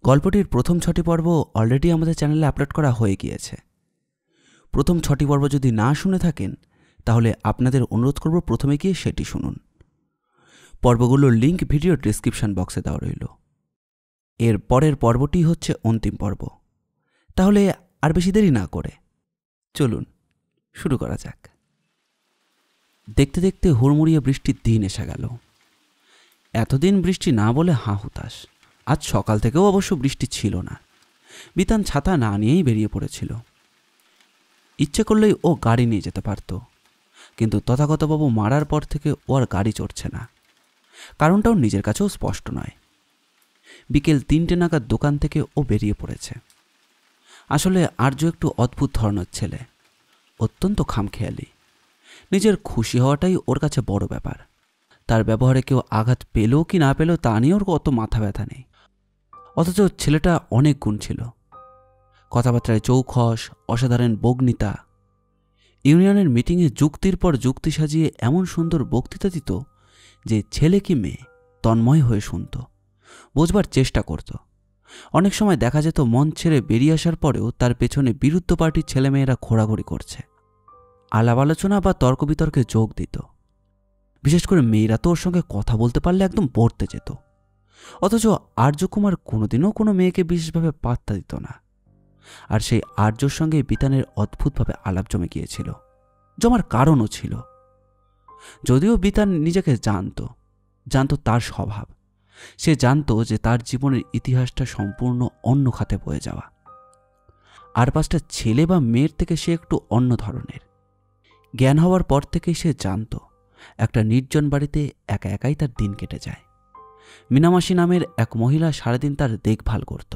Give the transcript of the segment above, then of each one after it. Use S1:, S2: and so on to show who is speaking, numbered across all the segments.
S1: গল্পটির প্রথম ৬টি পর্ব অলরেডি আমাদের চ্যানেলে আপলোড করা হয়ে গিয়েছে। প্রথম ৬টি পর্ব যদি না শুনে থাকেন তাহলে আপনাদের অনুরোধ করব প্রথমে গিয়ে সেটি শুনুন। পর্বগুলোর লিঙ্ক ভিডিও ডেসক্রিপশন বক্সে দেওয়া রইল। এর পরের পর্বটি হচ্ছে অন্তিম পর্ব। তাহলে আর বেশি দেরি না করে চলুন শুরু করা যাক। দেখতে দেখতে হুড়মুড়িয়ে বৃষ্টির দিন এসে গেল। এতদিন বৃষ্টি না বলে হাঁ হুতাশ। আজ সকাল থেকেও অবশ্য বৃষ্টি ছিল না। বিতান ছাতা না নিয়েই বেরিয়ে পড়েছিল। ইচ্ছে করলেই ও গাড়ি নিয়ে যেতে পারত, কিন্তু তথাগতবাবু মারার পর থেকে ও আর গাড়ি চড়ছে না। কারণটাও নিজের কাছেও স্পষ্ট নয়। বিকেল ৩টে নাগাদ দোকান থেকে ও বেরিয়ে পড়েছে। আসলে আর্য একটু অদ্ভুত ধরনের ছেলে, অত্যন্ত খামখেয়ালি। নিজের খুশি হওয়াটাই ওর কাছে বড় ব্যাপার। তার ব্যবহারে কেউ আঘাত পেল কি না পেল তা নিয়ে ওর অত মাথা ব্যথা নেই। অথচ ছেলেটা অনেক গুণ ছিল। কথাবার্তায় চৌখস, অসাধারণ বগ্নিতা। ইউনিয়নের মিটিংয়ে যুক্তির পর যুক্তি সাজিয়ে এমন সুন্দর বক্তৃতা দিত যে ছেলে কি মেয়ে তন্ময় হয়ে শুনত, বোঝবার চেষ্টা করত। অনেক সময় দেখা যেত মন ছেড়ে বেরিয়ে আসার পরেও তার পেছনে বিরুদ্ধ পার্টির ছেলেমেয়েরা ঘোরাঘুরি করছে। আলাপ আলোচনা বা তর্ক বিতর্কে যোগ দিত। বিশেষ করে মেয়েরা তো ওর সঙ্গে কথা বলতে পারলে একদম পড়তে যেত। অথচ আর্যকুমার কোনোদিনও কোনো মেয়েকে বিশেষভাবে পাত্তা দিত না। আর সেই আর্যর সঙ্গে বিতানের অদ্ভুতভাবে আলাপ জমে গিয়েছিল। জমার কারণও ছিল। যদিও বিতান নিজেকে জানত তার স্বভাব। সে জানত যে তার জীবনের ইতিহাসটা সম্পূর্ণ অন্য খাতে বয়ে যাওয়া। আর ৫টা ছেলে বা মেয়ের থেকে সে একটু অন্য ধরনের। জ্ঞান হওয়ার পর থেকেই সে জানত একটা নির্জন বাড়িতে একা একাই তার দিন কেটে যায়। মিনামাসি নামের এক মহিলা সারাদিন তার দেখভাল করত।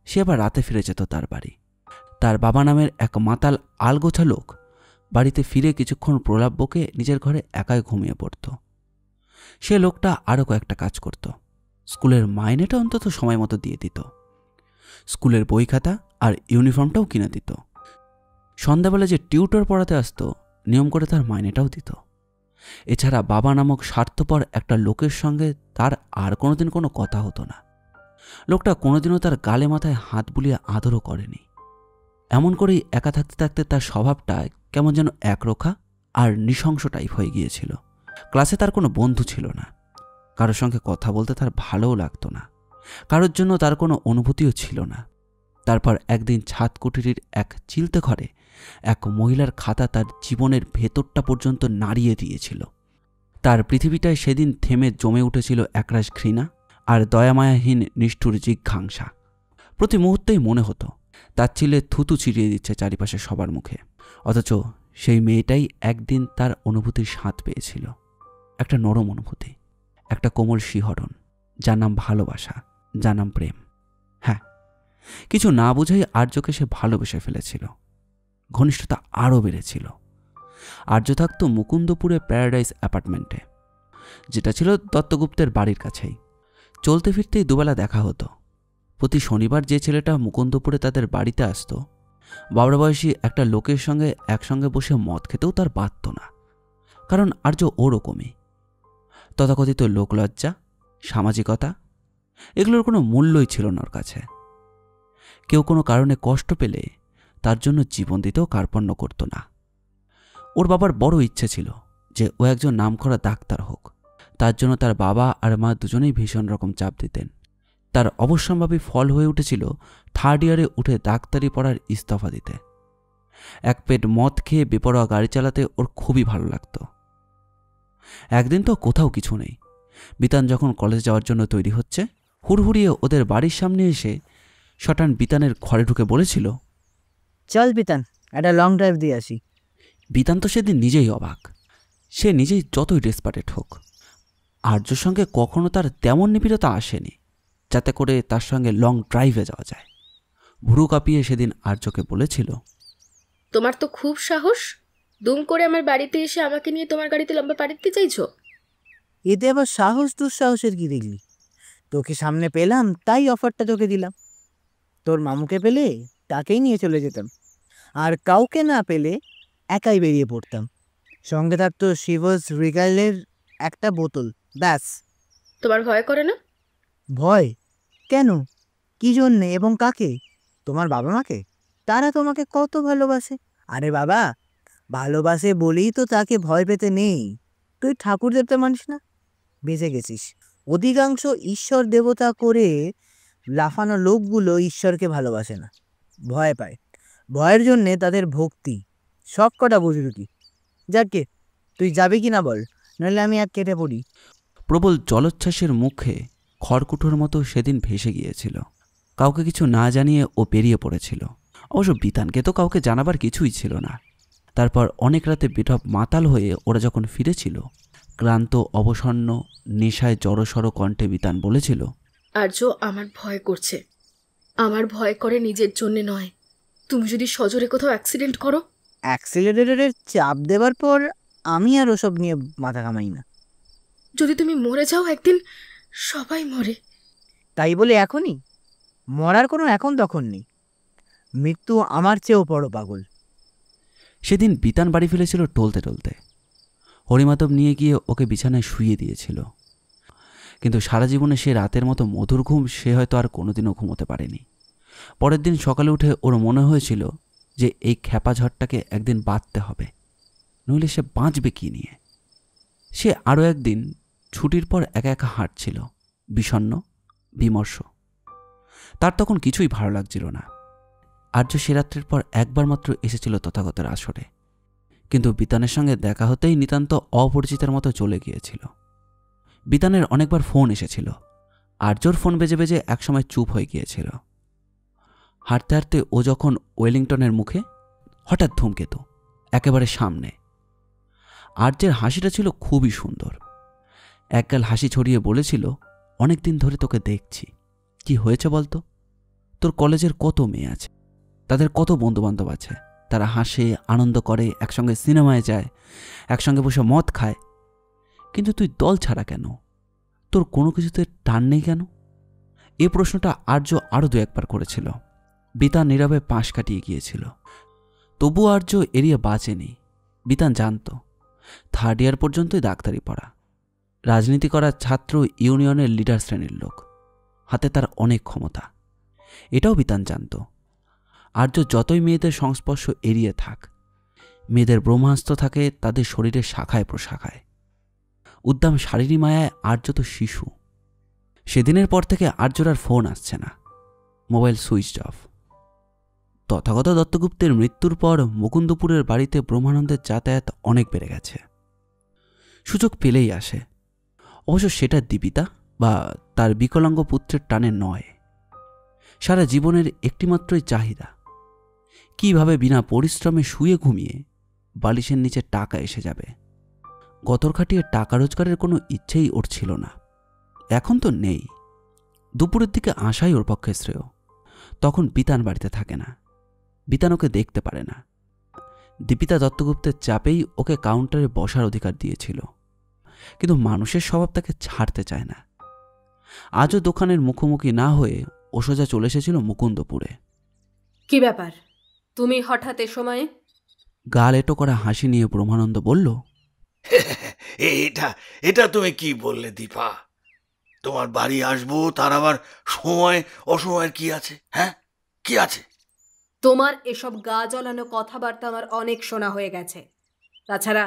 S1: সে আবার রাতে ফিরে যেত তার বাড়ি। তার বাবা নামের এক মাতাল আলগোছা লোক বাড়িতে ফিরে কিছুক্ষণ প্রলাপ বকে নিজের ঘরে একাই ঘুমিয়ে পড়ত। সে লোকটা আরও কয়েকটা কাজ করত। স্কুলের মাইনেটা অন্তত সময় মতো দিয়ে দিত। স্কুলের বই খাতা আর ইউনিফর্মটাও কিনে দিত। সন্ধ্যাবেলা যে টিউটর পড়াতে আসতো নিয়ম করে তার মাইনেটাও দিত। এছাড়া বাবা নামক স্বার্থপর একটা লোকের সঙ্গে তার আর কোনোদিন কোনো কথা হতো না। লোকটা কোনোদিনও তার গালে মাথায় হাত বুলিয়ে আদরও করেনি। এমন করেই একা থাকতে থাকতে তার স্বভাবটা কেমন যেন একরোখা আর নৃশংস টাইপ হয়ে গিয়েছিল। ক্লাসে তার কোনো বন্ধু ছিল না। কারোর সঙ্গে কথা বলতে তার ভালোও লাগতো না। কারোর জন্য তার কোনো অনুভূতিও ছিল না। তারপর একদিন ছাদ কুঠিরির এক চিলতে ঘরে এক মহিলার খাতা তার জীবনের ভেতরটা পর্যন্ত নাড়িয়ে দিয়েছিল। তার পৃথিবীটায় সেদিন থেমে জমে উঠেছিল একরাশ ঘৃণা আর দয়ামায়াহীন নিষ্ঠুর জিঘাংসা। প্রতি মুহূর্তেই মনে হতো তার চিলে থুতু ছিটিয়ে দিচ্ছে চারিপাশে সবার মুখে। অথচ সেই মেয়েটাই একদিন তার অনুভূতির স্বাদ পেয়েছিল। একটা নরম অনুভূতি, একটা কোমল শিহরণ, যার নাম ভালোবাসা, যার নাম প্রেম। হ্যাঁ, কিছু না বুঝাই আর্যকে সে ভালোবেসে ফেলেছিল। ঘনিষ্ঠতা আরও বেড়েছিল। আর্য থাকত মুকুন্দপুরে প্যারাডাইস অ্যাপার্টমেন্টে, যেটা ছিল দত্তগুপ্তের বাড়ির কাছেই। চলতে ফিরতেই দুবেলা দেখা হতো। প্রতি শনিবার যে ছেলেটা মুকুন্দপুরে তাদের বাড়িতে আসত, বাবরা বয়সী একটা লোকের সঙ্গে একসঙ্গে বসে মদ খেতেও তার বাধত না। কারণ আর্য ওরকমই। তথাকথিত লোকলজ্জা, সামাজিকতা, এগুলোর কোনো মূল্যই ছিল না ওর কাছে। কেউ কোনো কারণে কষ্ট পেলে তার জন্য জীবন দিতেও কার্পণ্য করত না। ওর বাবার বড় ইচ্ছে ছিল যে ও একজন নামকরা ডাক্তার হোক। তার জন্য তার বাবা আর মা দুজনেই ভীষণ রকম চাপ দিতেন। তার অবশ্যম্ভাবী ফল হয়ে উঠেছিল 3rd ইয়ারে উঠে ডাক্তারি পড়ার ইস্তফা দিতে। এক পেট মদ খেয়ে বেপরোয়া গাড়ি চালাতে ওর খুবই ভালো লাগত। একদিন তো কোথাও কিছু নেই। বিতান যখন কলেজ যাওয়ার জন্য তৈরি হচ্ছে, হুড়হুড়িয়ে ওদের বাড়ির সামনে এসে শটান বিতানের ঘরে ঢুকে বলেছিল,
S2: চল বিতান, একটা লং ড্রাইভ দিয়ে আসি।
S1: বিতান তো সেদিন নিজেই অবাক। সে নিজেই যতই ডেসপারেট হোক, আর্যর সঙ্গে কখনো তার তেমন নিবিড়তা আসেনি যাতে করে তার সঙ্গে লং ড্রাইভে যাওয়া যায়। ভুরু কাঁপিয়ে সেদিন আর্যকে বলেছিল,
S3: তোমার তো খুব সাহস, দুম করে আমার বাড়িতে এসে আমাকে নিয়ে তোমার গাড়িতে লম্বা পাড়ি দিতে চাইছো।
S2: এতে আবার সাহস দুঃসাহসের কি দেখলি? তোকে সামনে পেলাম তাই অফারটা তোকে দিলাম। তোর মামুকে পেলে তাকেই নিয়ে চলে যেতাম, আর কাউকে না পেলে একাই বেরিয়ে পড়তাম। সঙ্গে থাকতো শিভাস রিগালের একটা বোতল, ব্যাস।
S3: তোমার ভয় করে না?
S2: ভয় কেন? কি জন্যে এবং কাকে? তোমার বাবা মাকে? তারা তোমাকে কত ভালোবাসে। আরে বাবা, ভালোবাসে বলেই তো তাকে ভয় পেতে নেই। তুই ঠাকুর দেবতা মানিস না? বেঁচে গেছিস। অধিকাংশ ঈশ্বর দেবতা করে লাফানো লোকগুলো ঈশ্বরকে ভালোবাসে না, ভয় পায়। ভয়ের জন্যে তাদের ভক্তি সব কটা বুঝবি। যাকে তুই যাবি কি না বল, নাহলে আমি এক কেটে পড়ি।
S1: প্রবল জলোচ্ছ্বাসের মুখে খড়কুটোর মতো সেদিন ভেসে গিয়েছিল। কাউকে কিছু না জানিয়ে ও বেরিয়ে পড়েছিল। অবশ্য বিতানকে তো কাউকে জানাবার কিছুই ছিল না। তারপর অনেক রাতে বেঢপ মাতাল হয়ে ওরা যখন ফিরেছিল, ক্লান্ত অবসন্ন নেশায় জড়সড় কণ্ঠে বিতান বলেছিল,
S3: আর্য, আমার ভয় করছে। আমার ভয় করে নিজের জন্যে নয়, তুমি যদি সজোরে কোথাও অ্যাক্সিডেন্ট করো।
S2: অ্যাক্সিলারেটরের চাপ দেওয়ার পর আমি আর ওসব নিয়ে মাথা ঘামাই না।
S3: যদি তুমি মরে যাও একদিন, সবাই মরে।
S2: তাই বলে এখনই? মরার কোনো এখন তখন নেই। মৃত্যু আমার চেয়েও বড় পাগল।
S1: সেদিন বিতান বাড়ি ফিরেছিল টলতে টলতে। হরিমাধব নিয়ে গিয়ে ওকে বিছানায় শুইয়ে দিয়েছিল। কিন্তু সারা জীবনে সে রাতের মতো মধুর ঘুম সে হয়তো আর কোনোদিনও ঘুমোতে পারেনি। পরের দিন সকালে উঠে ওর মনে হয়েছিল যে এই খ্যাপা ঝড়টাকে একদিন বাঁধতে হবে, নইলে সে বাঁচবে কি নিয়ে। সে আরও একদিন ছুটির পর একা একা হাঁটছিল, বিষণ্ণ বিমর্ষ। তার তখন কিছুই ভালো লাগছিল না। আর্য সে রাত্রের পর একবার মাত্র এসেছিল তথাগতের আসরে, কিন্তু বিতানের সঙ্গে দেখা হতেই নিতান্ত অপরিচিতের মতো চলে গিয়েছিল। বিতানের অনেকবার ফোন এসেছিল। আর্যর ফোন বেজে বেজে একসময় চুপ হয়ে গিয়েছিল। হাঁটতে হাঁটতে ও যখন ওয়েলিংটনের মুখে, হঠাৎ ধূমকেতু একেবারে সামনে। আর্যের হাসিটা ছিল খুবই সুন্দর। একগাল হাসি ছড়িয়ে বলেছিল, অনেক দিন ধরে তোকে দেখছি, কি হয়েছে বলতো? তোর কলেজের কত মেয়ে আছে, তাদের কত বন্ধুবান্ধব আছে, তারা হাসে আনন্দ করে, একসঙ্গে সিনেমায় যায়, একসঙ্গে বসে মদ খায়, কিন্তু তুই দল ছাড়া কেন? তোর কোনো কিছুতে টান নেই কেন? এই প্রশ্নটা আর্য আরও দু একবার করেছিল। বিতান নীরবে পাশ কাটিয়ে গিয়েছিল। তবু আর্য এড়িয়ে বাঁচেনি। বিতান জানত থার্ড ইয়ার পর্যন্তই ডাক্তারি পড়া, রাজনীতি করা ছাত্র ইউনিয়নের লিডার শ্রেণীর লোক, হাতে তার অনেক ক্ষমতা। এটাও বিতান জানত। আর্য যতই মেয়েদের সংস্পর্শ এড়িয়ে থাক, মেয়েদের ব্রহ্মাস্ত্র থাকে তাদের শরীরের শাখায় প্রশাখায়। উদ্দাম শারীরিক মায়ায় আর্য তো শিশু। সেদিনের পর থেকে আর্যর আর ফোন আসছে না, মোবাইল সুইচড অফ। তথাগত দত্তগুপ্তের মৃত্যুর পর মুকুন্দপুরের বাড়িতে ব্রহ্মানন্দের যাতায়াত অনেক বেড়ে গেছে। সুযোগ পেলেই আসে। অবশ্য সেটা দীপিতা বা তার বিকলাঙ্গ পুত্রের টানে নয়, সারা জীবনের একটিমাত্রই চাহিদা, কিভাবে বিনা পরিশ্রমে শুয়ে ঘুমিয়ে বালিশের নিচে টাকা এসে যাবে। গতর খাটিয়ে টাকা রোজগারের কোনো ইচ্ছেই ওর ছিল না, এখন তো নেই। দুপুরের দিকে আসাই ওর পক্ষে শ্রেয়। তখন বিতান বাড়িতে থাকে না, বিতান ওকে দেখতে পারে না। দীপিতা দত্তগুপ্তের চাপেই ওকে কাউন্টারে বসার অধিকার দিয়েছিল, কিন্তু মানুষের স্বভাব তাকে ছাড়তে চায় না। আজও দোকানের মুখোমুখি না হয়ে ও সোজা চলে এসেছিল মুকুন্দপুরে।
S4: কি ব্যাপার, তুমি হঠাৎ এ সময়ে?
S1: গাল এটো করা হাসি নিয়ে ব্রহ্মানন্দ বলল,
S5: এটা এটা তুমি কি বললে দীপা? তোমার বাড়ি আসবো, তার আবার সময় অসময়ের কি আছে? হ্যাঁ, কি আছে?
S4: তোমার এসব গা জ্বলানো কথাবার্তা আমার অনেক শোনা হয়ে গেছে। তাছাড়া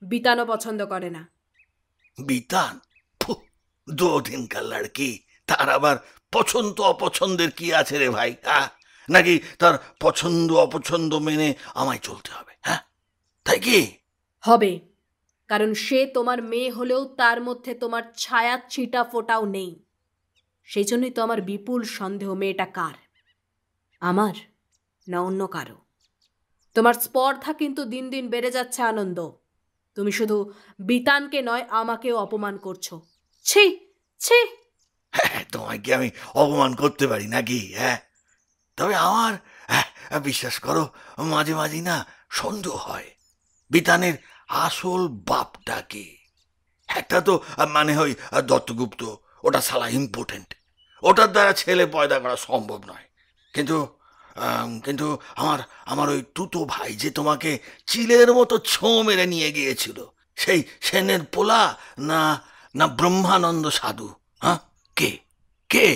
S4: বিতানও পছন্দ করে না।
S5: বিতান? দো দিনকার লড়কি, তার আবার পছন্দ অপছন্দের কি আছে রে ভাই? হ্যাঁ, নাকি তার পছন্দ অপছন্দ মেনে আমায় চলতে হবে? হ্যাঁ, তাই কি?
S4: হবে, কারণ সে তোমার মেয়ে হলেও তার মধ্যে তোমার ছায়া ছিটা ফোটাও নেই। সেই জন্যই তো আমার বিপুল সন্দেহ মেয়েটা কার, আমার না অন্য কারো। তোমার স্পর্ধা কিন্তু দিন দিন বেড়ে যাচ্ছে আনন্দ। তুমি শুধু বিতানকে নয়, আমাকেও অপমান করছো। ছি ছি।
S5: হ্যাঁ, তোমায় কি আমি অপমান করতে পারি নাকি? হ্যাঁ, তবে আমার বিশ্বাস করো, মাঝে মাঝে না সন্দেহ হয় বিতানের আসল বাপটা কে। একটা তো মানে হয় দত্তগুপ্ত, ওটা সালা ইম্পর্টেন্ট, ওটার দ্বারা ছেলে পয়দা করা সম্ভব নয়। কিন্তু কিন্তু আমার আমার ওই তুতো ভাই যে তোমাকে চিলের মতো ছোঁ মেরে নিয়ে গিয়েছিল, সেই সেনের পোলা না না ব্রহ্মানন্দ সাধু? হ্যাঁ, কে কে?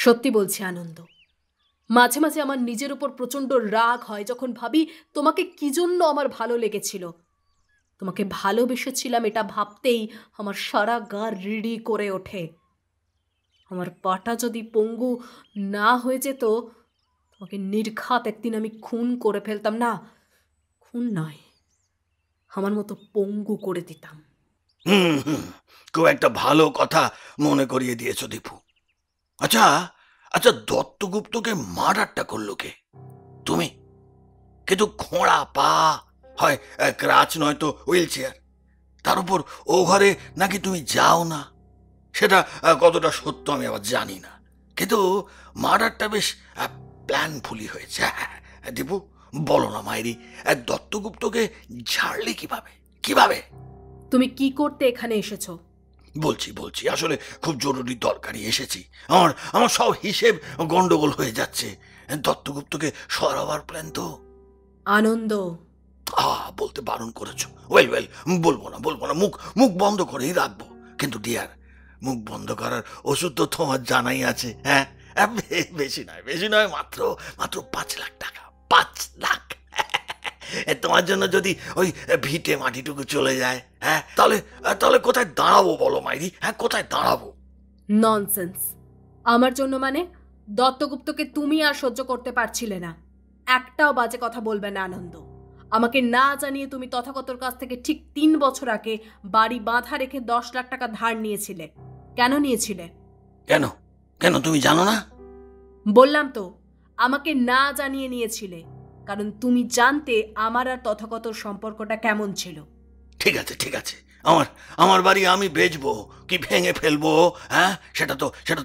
S4: সত্যি বলছি আনন্দ, মাঝে মাঝে আমার নিজের উপর প্রচণ্ড রাগ হয় যখন ভাবি তোমাকে কি জন্য আমার ভালো লেগেছিল। তোমাকে ভালোবেসেছিলাম এটা ভাবতেই আমার সারা গা রিড়ি করে ওঠে। আমার পাটা যদি পঙ্গু না হয়ে যেত, তোমাকে নির্ঘাত একদিন আমি খুন করে ফেলতাম। না, খুন নয়, আমার মতো পঙ্গু করে দিতাম।
S5: খুব একটা ভালো কথা মনে করিয়ে দিয়েছ দীপু। আচ্ছা আচ্ছা, দত্তগুপ্তকে মার্ডারটা করলো কে? তুমি? কিন্তু খোঁড়া পা, হয় ক্রাচ নয়তো হুইল চেয়ার, তার উপর ও ঘরে নাকি তুমি যাও না। সেটা কতটা সত্য আমি আবার জানি না, কিন্তু মার্ডারটা বেশ প্ল্যানফুলি হয়েছে। দীপু, বলো না মাইরি, দত্তগুপ্তকে ঝাড়লে কিভাবে কিভাবে?
S4: তুমি কি করতে এখানে এসেছো?
S5: বলছি আসলে খুব জরুরি দরকারি এসেছি। আমার সব হিসেব গন্ডগোল হয়ে যাচ্ছে। দত্তগুপ্তকে সরাবার প্ল্যান তো।
S4: আনন্দ,
S5: বলতে বারণ করেছো। ওয়েল বলবো না, মুখ বন্ধ করেই রাখবো। কিন্তু ডিয়ার, মুখ বন্ধ করার ওষুধ তো তোমার জানাই আছে। হ্যাঁ, বেশি নয়, মাত্র 5 লাখ টাকা। 5 লাখ! তোমার জন্য যদি ওই ভিটে মাটিটুকু চলে যায়, হ্যাঁ, তাহলে কোথায় দাঁড়াবো বলো মাইরি? হ্যাঁ, কোথায় দাঁড়াবো?
S4: ননসেন্স। আমার জন্য মানে? দত্তগুপ্তকে তুমি আর সহ্য করতে পারছিলে না। একটাও বাজে কথা বলবে না আনন্দ। আমাকে না জানিয়ে তুমি তথাগতর কাছ থেকে ঠিক 3 বছর আগে বাড়ি বাঁধা রেখে 10 লাখ টাকা ধার নিয়েছিলে। কেন নিয়েছিলে?
S5: কেন তুমি জানো না?
S4: বললাম তো, আমাকে না জানিয়ে নিয়েছিলে, কারণ তুমি জানতে আমার আর তথাগতর সম্পর্কটা কেমন ছিল।
S5: ঠিক আছে, আমার বাড়ি আমি বেচবো কি ভেঙে ফেলবো, হ্যাঁ, সেটা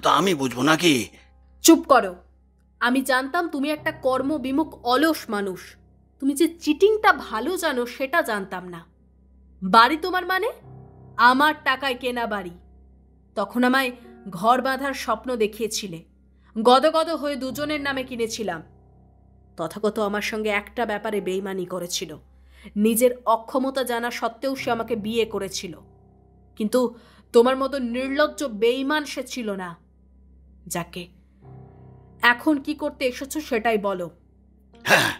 S5: তো আমি বুঝবো নাকি?
S4: চুপ করো। আমি জানতাম তুমি একটা কর্মবিমুখ অলস মানুষ। তুমি যে চিটিংটা ভালো জানো সেটা জানতাম না। বাড়ি তোমার মানে? আমার টাকায় কেনা বাড়ি। তখন আমায় ঘর বাঁধার স্বপ্ন দেখিয়েছিলে। গদগদ হয়ে দুজনের নামে কিনেছিলাম। তথাগত আমার সঙ্গে একটা ব্যাপারে বেইমানি করেছিল। নিজের অক্ষমতা জানা সত্ত্বেও সে আমাকে বিয়ে করেছিল। কিন্তু তোমার মতো নির্লজ্জ বেইমান সে ছিল না। যাকে এখন কি করতে এসেছো সেটাই বলো।
S5: হ্যাঁ,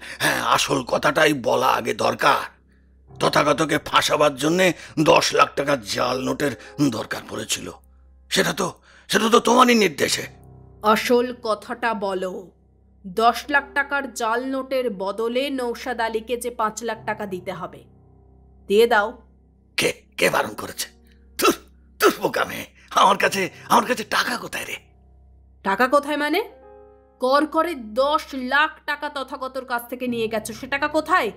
S5: আসল কথাটাই বলা আগে দরকার। তথাগতকে ফাঁসাবার জন্যে 10 লাখ টাকার জাল নোটের দরকার পড়েছিল। সেটা তো তোমারই নির্দেশে।
S4: আসল কথাটা বলো। 10 লাখ টাকার জাল নোটের বদলে নৌশাদ আলীকে যে 5 লাখ টাকা দিতে হবে, দিয়ে দাও।
S5: কে বারণ করেছে? তোর বোকা মেয়ে, আমার কাছে টাকা কোথায় রে?
S4: টাকা কোথায় মানে? কর করে 10 লাখ টাকা তথাগতর কাছ থেকে নিয়ে গেছো, সে টাকা কোথায়?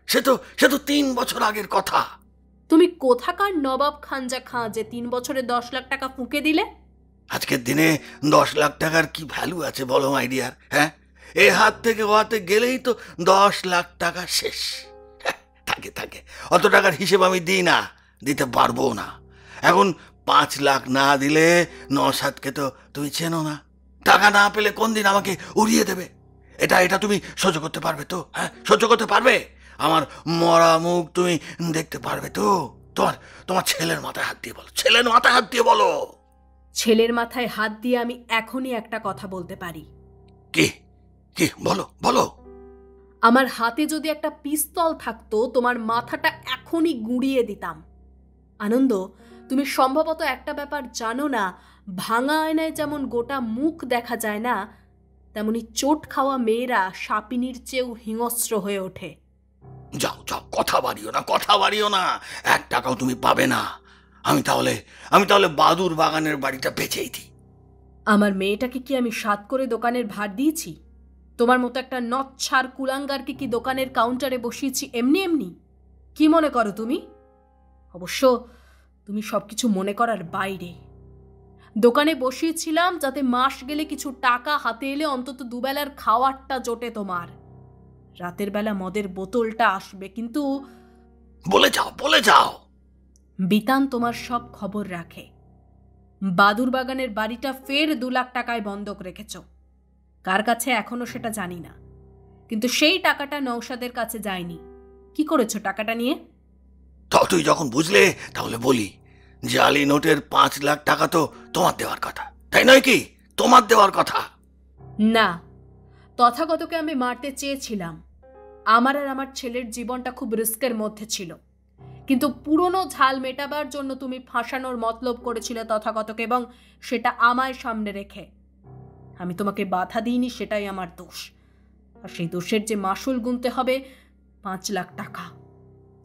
S5: সে তো 3 বছর আগের কথা।
S4: তুমি কোথাকার নবাব খানজা খাঁ যে 3 বছরে 10 লাখ টাকা ফুঁকে দিলে?
S5: আজকের দিনে 10 লাখ টাকার কি ভ্যালু আছে বলো মাই ডিয়ার? হ্যাঁ, এ হাত থেকে ও হাতে গেলেই তো 10 লাখ টাকা শেষ। থাকে অত টাকার হিসেব আমি দিই না, দিতে পারবো না। এখন 5 লাখ না দিলে নওশাদকে তো তুমি চেনো না। টাকা না পেলে কোন দিন আমাকে উড়িয়ে দেবে। এটা তুমি সহ্য করতে পারবে তো? হ্যাঁ, সহ্য করতে পারবে? আমার মরা মুখ তুমি দেখতে পারবে তো? তোমার ছেলের মাথায় হাত দিয়ে বলো, ছেলের মাথায় হাত দিয়ে বলো।
S4: ছেলের মাথায় হাত দিয়ে আমি এখনই একটা কথা বলতে পারি।
S5: কি বলো।
S4: আমার হাতে যদি একটা পিস্তল থাকতো, তোমার মাথাটা এখনই গুঁড়িয়ে দিতাম। আনন্দ, তুমি সম্ভবত একটা ব্যাপার জানো না। ভাঙা আয়নায় যেমন গোটা মুখ দেখা যায় না, তেমনি চোট খাওয়া মেয়েরা সাপিনীর চেয়েও হিংস্র হয়ে ওঠে।
S5: যাও, কথা বাড়িও না। 1 টাকাও তুমি পাবে না। আমি তাহলে বাদুর বাগানের বাড়িটা বেচেই দিই।
S4: আমার মেয়েটাকে কি আমি সাত করে দোকানের ভার দিয়েছি? তোমার মতো একটা নচ্ছার কুলাঙ্গারকে কি দোকানের কাউন্টারে বসিয়েছি এমনি? কি মনে করো তুমি? অবশ্য তুমি সবকিছু মনে করার বাইরে। দোকানে বসিয়েছিলাম যাতে মাস গেলে কিছু টাকা হাতে এলে অন্তত দুবেলার খাওয়ারটা জোটে তোমার। রাতের বেলা মদের বোতলটা আসবে, কিন্তু
S5: বলে যাও।
S4: বিতান তোমার সব খবর রাখে। বাদুর বাগানের বাড়িটা ফের 2 লাখ টাকায় বন্ধক রেখেছ। কার কাছে এখনো সেটা জানি না, কিন্তু সেই টাকাটা নওশাদের কাছে যায়নি। কি করেছো টাকাটা নিয়ে?
S5: তুই যখন বুঝলে তাহলে বলি, জালি নোটের 5 লাখ টাকা তো তোমার দেওয়ার কথা, তাই নয় কি? তোমার দেওয়ার কথা।
S4: না, তথাগতকে আমি মারতে চেয়েছিলাম। আমার আর আমার ছেলের জীবনটা খুব রিস্কের মধ্যে ছিল, কিন্তু পুরনো ঝাল মেটাবার জন্য তুমি ফাঁসানোর মতলব করেছিলে তথাগতকে, এবং সেটা আমায় সামনে রেখে। আমি তোমাকে বাধা দিইনি, সেটাই আমার দোষ। আর সেই দোষের যে মাসুল গুনতে হবে 5 লাখ টাকা।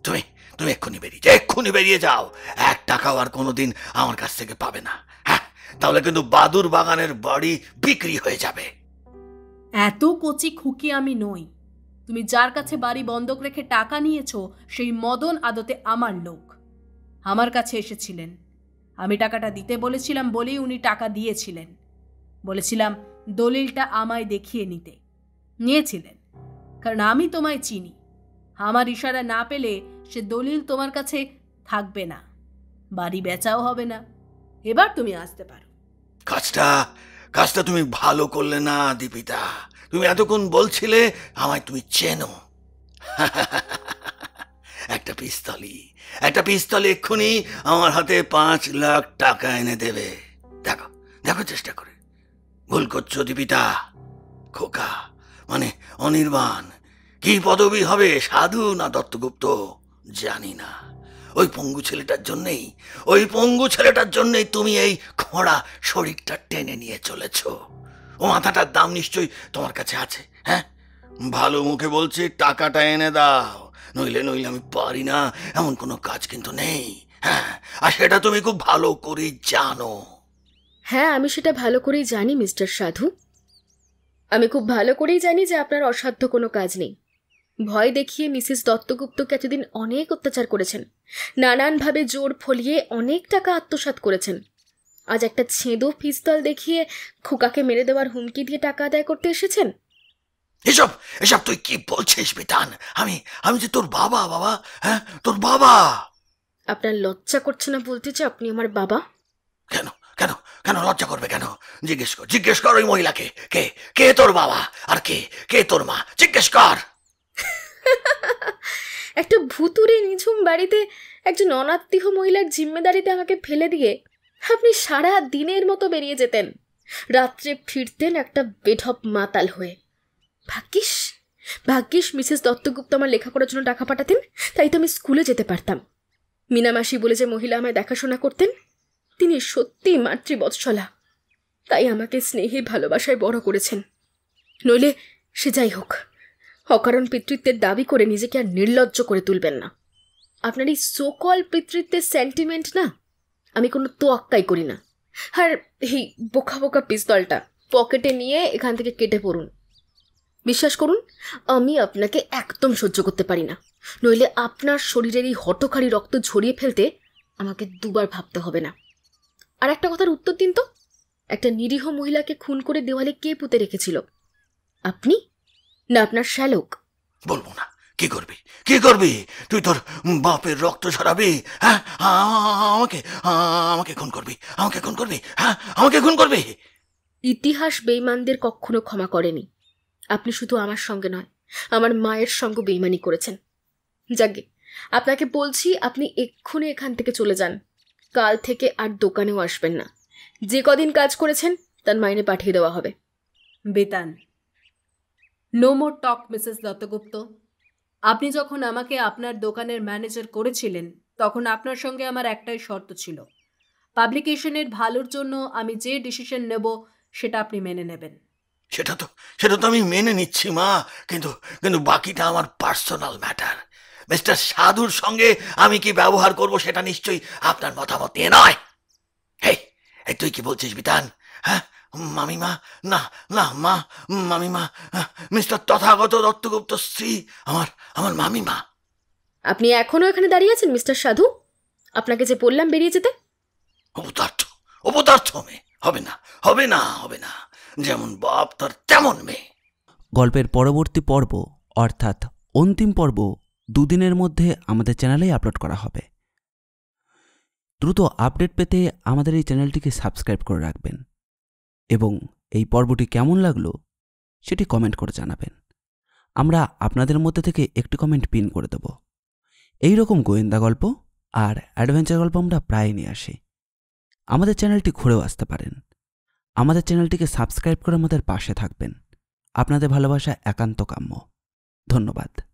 S5: তুমি তুমি এক্ষুনি বেরিয়ে যাও। 1 টাকাও আর কোনোদিন আমার কাছ থেকে পাবে না। হ্যাঁ, তাহলে কিন্তু বাদুর বাগানের বাড়ি বিক্রি হয়ে যাবে।
S4: এত কচি খুকি আমি নই। তুমি যার কাছে বাড়ি বন্ধক রেখে টাকা নিয়েছো, সেই মদন আদতে আমার লোক। আমার কাছে এসেছিলেন, আমি টাকাটা দিতে বলেছিলাম বলেই উনি টাকা দিয়েছিলেন। বলেছিলাম দলিলটা আমায় দেখিয়ে নিতে, নিয়েছিলেন। কারণ আমি তোমায় চিনি। আমার ইশারা না পেলে সে দলিল তোমার কাছে থাকবে না, বাড়ি বেচাও হবে না। এবার তুমি আসতে পারো।
S5: কাজটা তুমি ভালো করলে না দীপিতা। তুমি এতক্ষণ বলছিলে আমায় তুমি চেনো। একটা পিস্তল এক্ষুনি আমার হাতে 5 লাখ টাকা এনে দেবে। দেখো চেষ্টা করে। ভুল করছো দীপিতা। খোকা মানে অনির্বাণ কি পদবি হবে, সাধু না দত্তগুপ্ত জানি না। ওই পঙ্গু ছেলেটার জন্যই তুমি এই খোঁড়া শরীরটা টেনে নিয়ে চলেছ। ও মাথাটার দাম নিশ্চয়ই তোমার কাছে আছে। হ্যাঁ, ভালো মুখে বলছি টাকাটা এনে দাও, নইলে আমি পারি না এমন কোনো কাজ কিন্তু নেই। হ্যাঁ, আর সেটা তুমি খুব ভালো করেই জানো।
S3: হ্যাঁ, আমি সেটা ভালো করেই জানি মিস্টার সাধু। আমি খুব ভালো করেই জানি যে আপনার অসাধ্য কোনো কাজ নেই। ভয় দেখিয়ে মিসেস দত্তগুপ্তকে এতদিন অনেক অত্যাচার করেছেন, নানানভাবে জোর ফলিয়ে অনেক টাকা আত্মসাৎ করেছেন। আজ একটা ছেঁদো পিস্তল দেখিয়ে খোকাকে মেরে দেওয়ার হুমকি দিয়ে টাকা আদায় করতে এসেছেন।
S5: এসব তুই কি বলছিস বিতান? আমি যে তোর বাবা। হ্যাঁ, তোর বাবা।
S3: আপনার লজ্জা করছে না বলতে যে আপনি আমার বাবা?
S5: কেন লজ্জা করবে কেন? জিজ্ঞেস কর ওই মহিলাকে, কে তোর বাবা আর কে তোর মা। জিজ্ঞেস কর।
S3: একটা ভুতুরে নিঝুম বাড়িতে একজন অনাত্মীয় মহিলার জিম্মেদারিতে আমাকে ফেলে দিয়ে আপনি সারা দিনের মতো বেরিয়ে যেতেন, রাত্রে ফিরতেন একটা বেঢপ মাতাল হয়ে। ভাগ্যিস মিসেস দত্তগুপ্ত আমার লেখাপড়ার জন্য টাকা পাঠাতেন, তাই তো আমি স্কুলে যেতে পারতাম। মিনামাসি বলে যে মহিলা আমায় দেখাশোনা করতেন, তিনি সত্যি মাতৃবৎসলা, তাই আমাকে স্নেহে ভালোবাসায় বড় করেছেন। নইলে সে যাই হোক, অকারণ পিতৃত্বের দাবি করে নিজেকে আর নির্লজ্জ করে তুলবেন না। আপনার এই সোকল পিতৃত্বের সেন্টিমেন্ট না আমি কোনো তোয়াক্কাই করি না। আর এই বোকা পিস্তলটা পকেটে নিয়ে এখান থেকে কেটে পড়ুন। বিশ্বাস করুন, আমি আপনাকে একদম সহ্য করতে পারি না। নইলে আপনার শরীরের এই হঠকারী রক্ত ঝরিয়ে ফেলতে আমাকে 2 বার ভাবতে হবে না। আর একটা কথার উত্তর দিন তো, একটা নিরীহ মহিলাকে খুন করে দেওয়ালে কে পুঁতে রেখেছিল? আপনি না আপনার শ্যালক?
S5: বলবো না। কি করবি তুই? তোর বাপের রক্ত ঝরাবি? হ্যাঁ, আমাকে খুন করবি? হ্যাঁ, আমাকে খুন করবি?
S3: ইতিহাস বেঈমানদের কখনো ক্ষমা করেনি। আপনি শুধু আমার সঙ্গে নয়, আমার মায়ের সঙ্গে বেঈমানি করেছেন। যাকে আপনাকে বলছি, আপনি এক্ষুনি এখান থেকে চলে যান। কাল থেকে আর দোকানেও আসবেন না। যে কদিন কাজ করেছেন তার মাইনে পাঠিয়ে দেওয়া হবে।
S4: বেতান। নো মোর টক মিসেস দত্তগুপ্ত। আপনি যখন আমাকে আপনার দোকানের ম্যানেজার করেছিলেন, তখন আপনার সঙ্গে আমার একটাই শর্ত ছিল, পাবলিকেশনের ভালোর জন্য আমি যে ডিসিশন নেব সেটা আপনি মেনে নেবেন।
S5: সেটা তো আমি মেনে নিচ্ছি মা, কিন্তু বাকিটা আমার পার্সোনাল ম্যাটার। মিস্টার সাধুর সঙ্গে আমি কি ব্যবহার করব সেটা নিশ্চয়ই আপনার মতামত নিয়ে নয়। এই তুই কি বলছিস বিতান? হ্যাঁ, মামিমা? না মা, মামিমা মিস্টার তথাগত দত্তগুপ্ত স্ত্রী আমার মামিমা।
S3: আপনি এখনো এখানে দাঁড়িয়ে আছেন মিস্টার সাধু? আপনাকে যে বললাম বেরিয়ে যেতে।
S5: অপদার্থ মেয়ে। হবে না, যেমন বাপ তার তেমন মেয়ে।
S1: গল্পের পরবর্তী পর্ব অর্থাৎ অন্তিম পর্ব 2 দিনের মধ্যে আমাদের চ্যানেলেই আপলোড করা হবে। দ্রুত আপডেট পেতে আমাদের এই চ্যানেলটিকে সাবস্ক্রাইব করে রাখবেন এবং এই পর্বটি কেমন লাগলো সেটি কমেন্ট করে জানাবেন। আমরা আপনাদের মধ্যে থেকে একটি কমেন্ট পিন করে দেব। এই রকম গোয়েন্দা গল্প আর অ্যাডভেঞ্চার গল্প আমরা প্রায় নিয়ে আসি। আমাদের চ্যানেলটি ঘুরেও আসতে পারেন। আমাদের চ্যানেলটিকে সাবস্ক্রাইব করে আমাদের পাশে থাকবেন। আপনাদের ভালোবাসা একান্ত কাম্য। ধন্যবাদ।